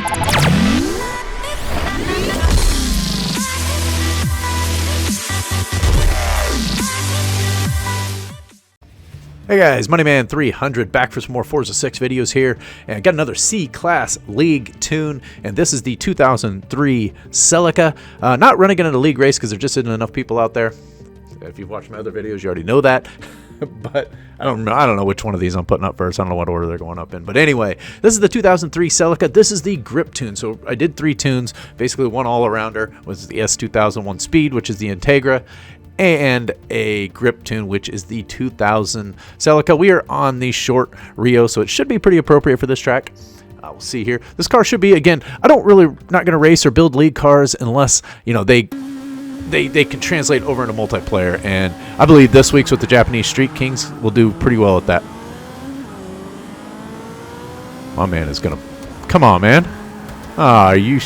Hey guys, Moneyman300 back for some more Forza 6 videos here, and got another C-Class League tune, and this is the 2003 Celica. Not running it in a league race because there just isn't enough people out there. If you've watched my other videos, you already know that. But I don't know which one of these I'm putting up first. I don't know what order they're going up in. But anyway, this is the 2003 Celica. This is the grip tune. So I did 3 tunes. Basically, one all-arounder was the S2001 Speed, which is the Integra, and a grip tune, which is the 2000 Celica. We are on the short Rio, so it should be pretty appropriate for this track. We'll see here. This car should be, again, not going to race or build league cars unless, you know, they can translate over into multiplayer, and I believe this week's with the Japanese Street Kings will do pretty well at that. My man is gonna, come on, man. Ah, you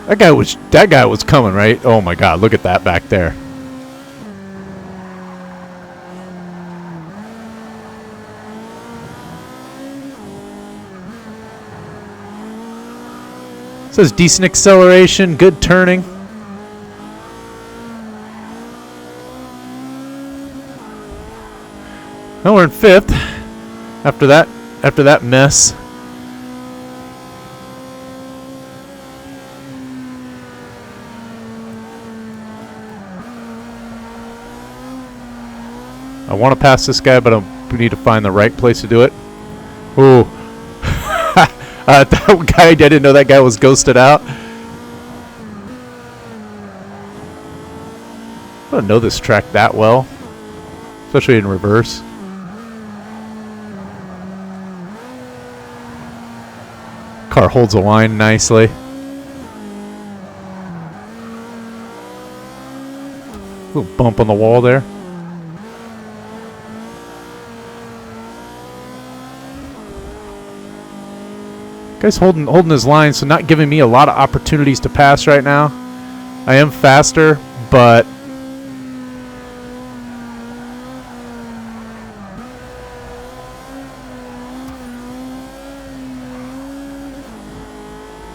that guy was coming, right? Oh my God, look at that back there. It says decent acceleration, good turning. Now we're in 5th after that mess. I want to pass this guy, but we need to find the right place to do it. Ooh. That guy, I didn't know that guy was ghosted out. I don't know this track that well, especially in reverse. Car holds a line nicely. Little bump on the wall there. Guy's holding his line, so not giving me a lot of opportunities to pass right now. I am faster, but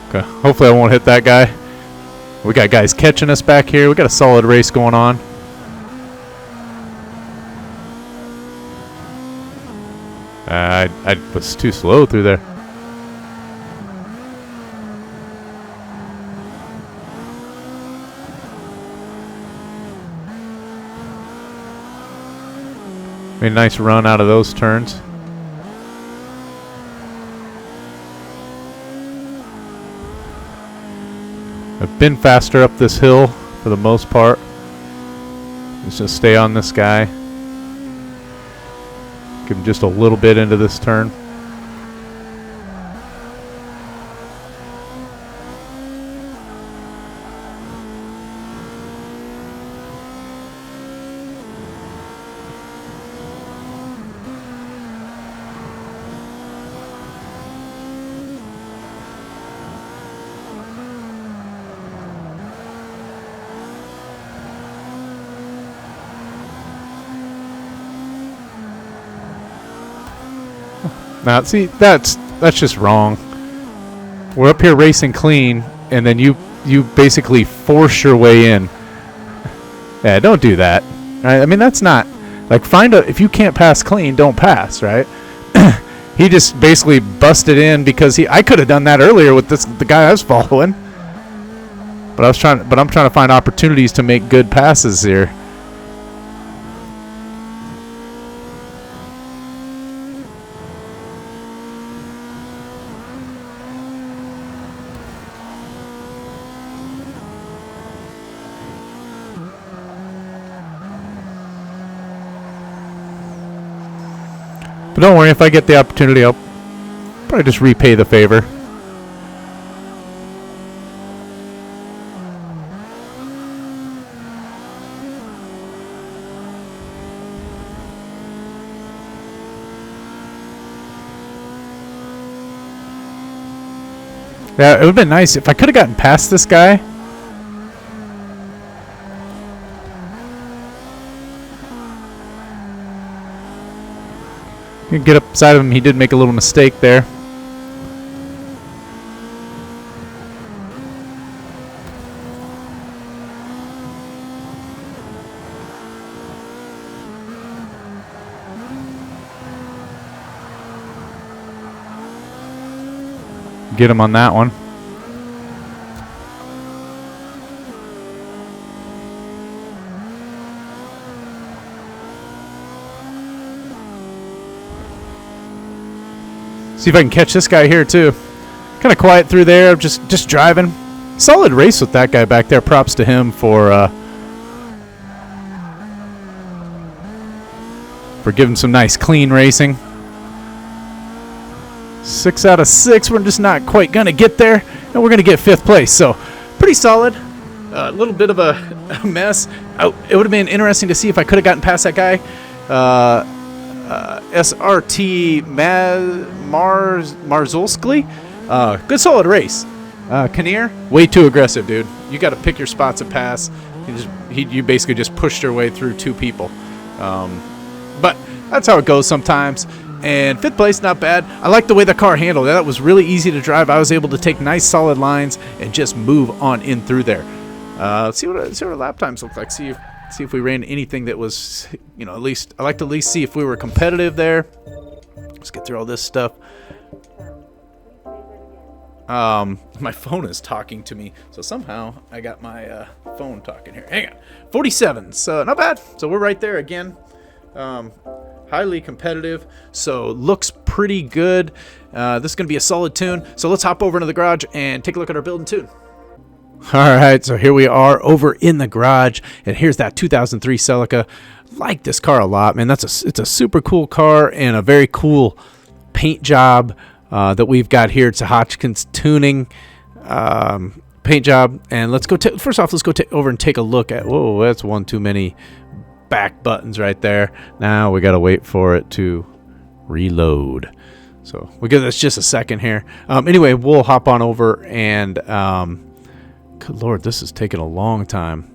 okay. Hopefully I won't hit that guy. We got guys catching us back here. We got a solid race going on. I was too slow through there. Made a nice run out of those turns. I've been faster up this hill for the most part. Let's just stay on this guy. Give him just a little bit into this turn. Now, see, that's just wrong. We're up here racing clean, and then you basically force your way in. Yeah, don't do that. Right? I mean, that's not like if you can't pass clean, don't pass, right? He just basically busted in because I could have done that earlier with the guy I was following. But I'm trying to find opportunities to make good passes here. But don't worry, if I get the opportunity, I'll probably just repay the favor. Yeah, it would have been nice if I could have gotten past this guy. You can get up beside of him. He did make a little mistake there. Get him on that one. See if I can catch this guy here too. Kind of quiet through there, just driving. Solid race with that guy back there. Props to him for giving some nice clean racing. 6 out of 6. We're just not quite gonna get there, and we're gonna get 5th place. So pretty solid. A little bit of a mess. It would have been interesting to see if I could have gotten past that guy. SRT Marzulski. Good solid race. Kinnear, way too aggressive, dude. You got to pick your spots and pass. You basically just pushed your way through 2 people. But that's how it goes sometimes. And 5th place, not bad. I like the way the car handled. That was really easy to drive. I was able to take nice solid lines and just move on in through there. Let's see what our lap times look like. See if we ran anything that was, at least I like to at least see if we were competitive there. Let's get through all this stuff. My phone is talking to me, so somehow I got my phone talking here. Hang on. 47, so not bad. So we're right there again. Highly competitive, so looks pretty good. This is going to be a solid tune. So let's hop over into the garage and take a look at our build and tune. Alright, so here we are over in the garage, and here's that 2003 Celica. Like this car a lot, man. It's a super cool car and a very cool paint job that we've got here. It's a Hotchkiss tuning paint job, and let's go first off, let's go over and take a look at, whoa, that's one too many back buttons right there. Now we gotta wait for it to reload, so we'll give this just a second here. Anyway, we'll hop on over and good Lord, this is taking a long time.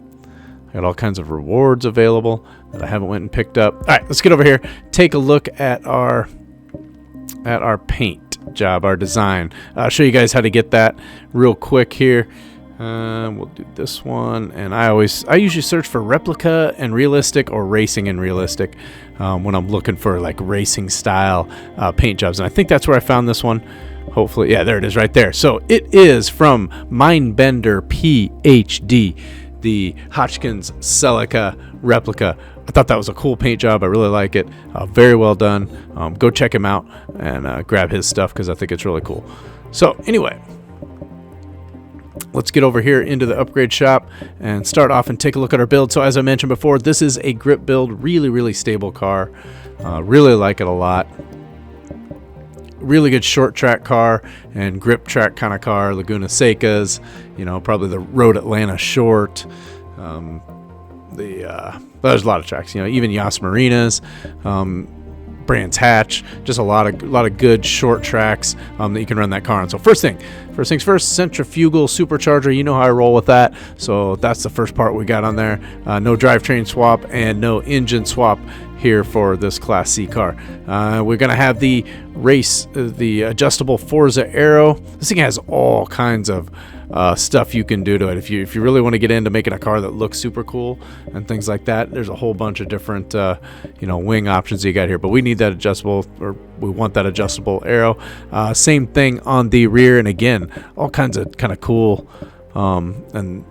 I got all kinds of rewards available that I haven't went and picked up. All right, let's get over here, take a look at our paint job, our design. I'll show you guys how to get that real quick here. We'll do this one, and I usually search for replica and realistic or racing and realistic when I'm looking for like racing style paint jobs, and I think that's where I found this one. Hopefully, yeah, there it is right there. So it is from Mindbender PhD, the Hotchkiss Celica replica. I thought that was a cool paint job. I really like it. Very well done. Go check him out and grab his stuff because I think it's really cool. So anyway, let's get over here into the upgrade shop and start off and take a look at our build. So as I mentioned before, this is a grip build. Really, really stable car. Really like it a lot. Really good short track car and grip track kind of car. Laguna Secas, probably the Road Atlanta short. There's a lot of tracks, even Yas Marinas, Brands Hatch, just a lot of good short tracks that you can run that car on. So first things first, Centrifugal Supercharger. You know how I roll with that. So that's the first part we got on there. No drivetrain swap and no engine swap here for this Class C car. We're gonna have the adjustable Forza Aero. This thing has all kinds of stuff you can do to it. If you really want to get into making a car that looks super cool and things like that, there's a whole bunch of different wing options you got here. But we need that adjustable, or we want that adjustable aero. Same thing on the rear, and again, all kinds of kind of cool. And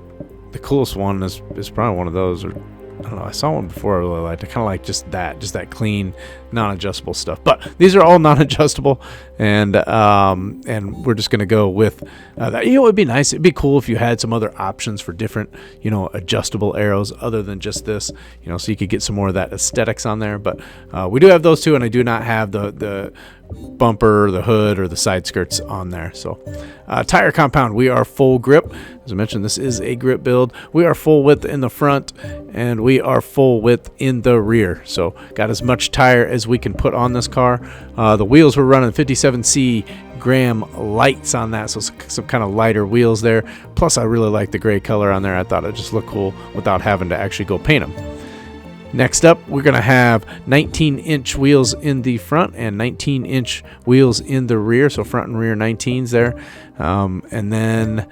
the coolest one is probably one of those, or I don't know, I saw one before I really liked. I kind of like just that clean, non-adjustable stuff. But these are all non-adjustable, and we're just gonna go with that. It would be nice. It'd be cool if you had some other options for different, adjustable arrows other than just this, so you could get some more of that aesthetics on there. But we do have those two, and I do not have the bumper, the hood, or the side skirts on there. So tire compound, we are full grip. As I mentioned, this is a grip build. We are full width in the front, and we are full width in the rear. So got as much tire as we can put on this car. The wheels were running 57C Graham lights on that, so some kind of lighter wheels there. Plus I really like the gray color on there. I thought it just looked cool without having to actually go paint them. Next up, we're going to have 19-inch wheels in the front and 19-inch wheels in the rear. So front and rear 19s there. And then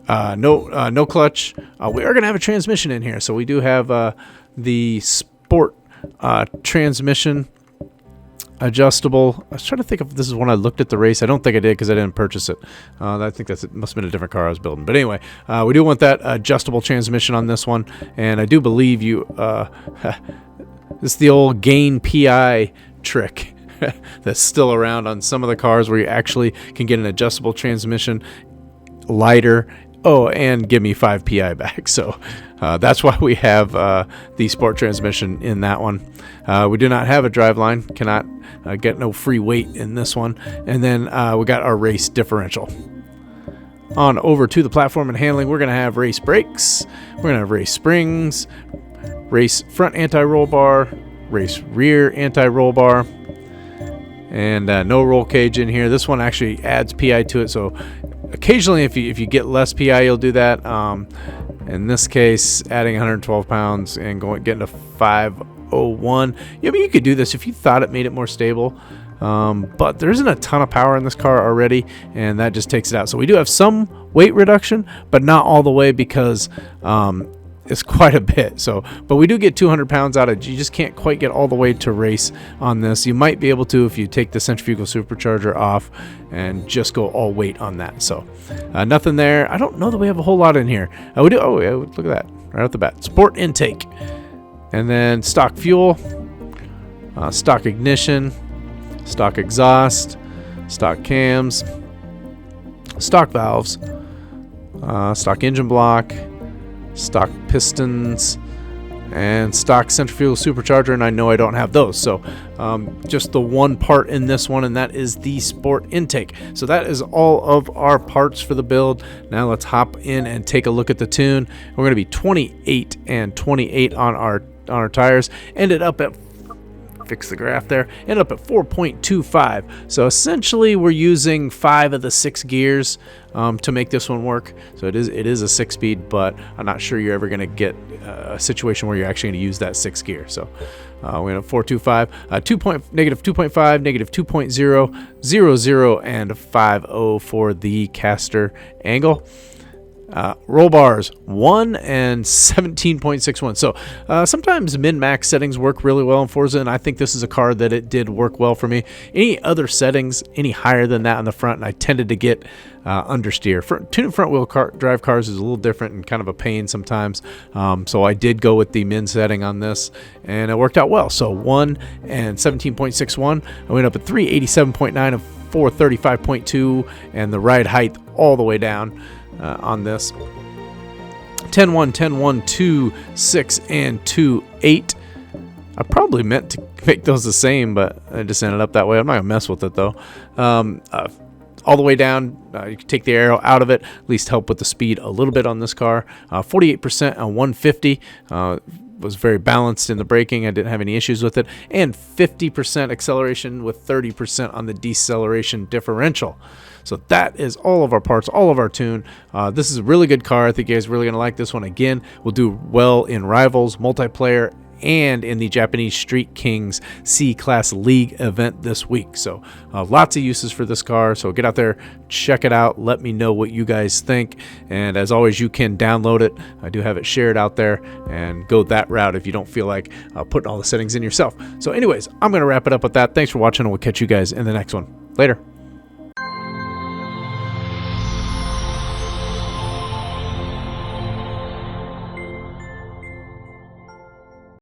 no clutch. We are going to have a transmission in here. So we do have the Sport transmission, adjustable. I was trying to think if this is one I looked at the race. I don't think I did because I didn't purchase it. I think it must have been a different car I was building. But anyway, we do want that adjustable transmission on this one. And I do believe you, this is the old gain PI trick that's still around on some of the cars where you actually can get an adjustable transmission, lighter, and give me 5 PI back. So that's why we have the Sport transmission in that one. We do not have a driveline, cannot get no free weight in this one. And then we got our race differential. On over to the platform and handling, we're going to have race brakes, we're going to have race springs, race front anti-roll bar, race rear anti-roll bar, and no roll cage in here. This one actually adds PI to it, so occasionally if you get less PI, you'll do that. In this case, adding 112 pounds and getting to 501. I mean, you could do this if you thought it made it more stable. But there isn't a ton of power in this car already, and that just takes it out. So we do have some weight reduction, but not all the way because it's quite a bit. So, but we do get 200 pounds out of it. You just can't quite get all the way to race on this. You might be able to if you take the Centrifugal Supercharger off and just go all weight on that. So nothing there. I don't know that we have a whole lot in here. We do. Oh, yeah, look at that right off the bat. Sport intake, and then stock fuel, stock ignition, stock exhaust, stock cams, stock valves, stock engine block, stock pistons, and stock centrifugal supercharger, and I know I don't have those, so just the one part in this one, and that is the Sport intake. So that is all of our parts for the build. Now let's hop in and take a look at the tune. We're going to be 28 and 28 on our tires. Ended up at, fix the graph there, ended up at 4.25. So essentially we're using 5 of the 6 gears to make this one work. So it is a 6-speed, but I'm not sure you're ever going to get a situation where you're actually going to use that 6th gear. So we're at 4.25, negative 2.5, negative 2.0, 0, 0, and 50 for the caster angle. Roll bars 1 and 17.61. So sometimes min-max settings work really well in Forza, and I think this is a car that it did work well for me. Any other settings any higher than that on the front, and I tended to get understeer. Tuning front wheel drive cars is a little different and kind of a pain sometimes. So I did go with the min setting on this, and it worked out well. So 1 and 17.61. I went up at 387.9 of 435.2, and the ride height all the way down on this. 10-1, 10-1, 2, 6, and 2, 8. I probably meant to make those the same, but I just ended up that way. I'm not going to mess with it, though. All the way down, you can take the aero out of it, at least help with the speed a little bit on this car. 48% on 150. Was very balanced in the braking. I didn't have any issues with it. And 50% acceleration with 30% on the deceleration differential. So that is all of our parts, all of our tune. This is a really good car. I think you guys are really going to like this one. Again, we'll do well in Rivals, multiplayer, and in the Japanese Street Kings C-Class League event this week. So lots of uses for this car. So get out there, check it out. Let me know what you guys think. And as always, you can download it. I do have it shared out there, and go that route if you don't feel like putting all the settings in yourself. So anyways, I'm going to wrap it up with that. Thanks for watching, and we'll catch you guys in the next one. Later.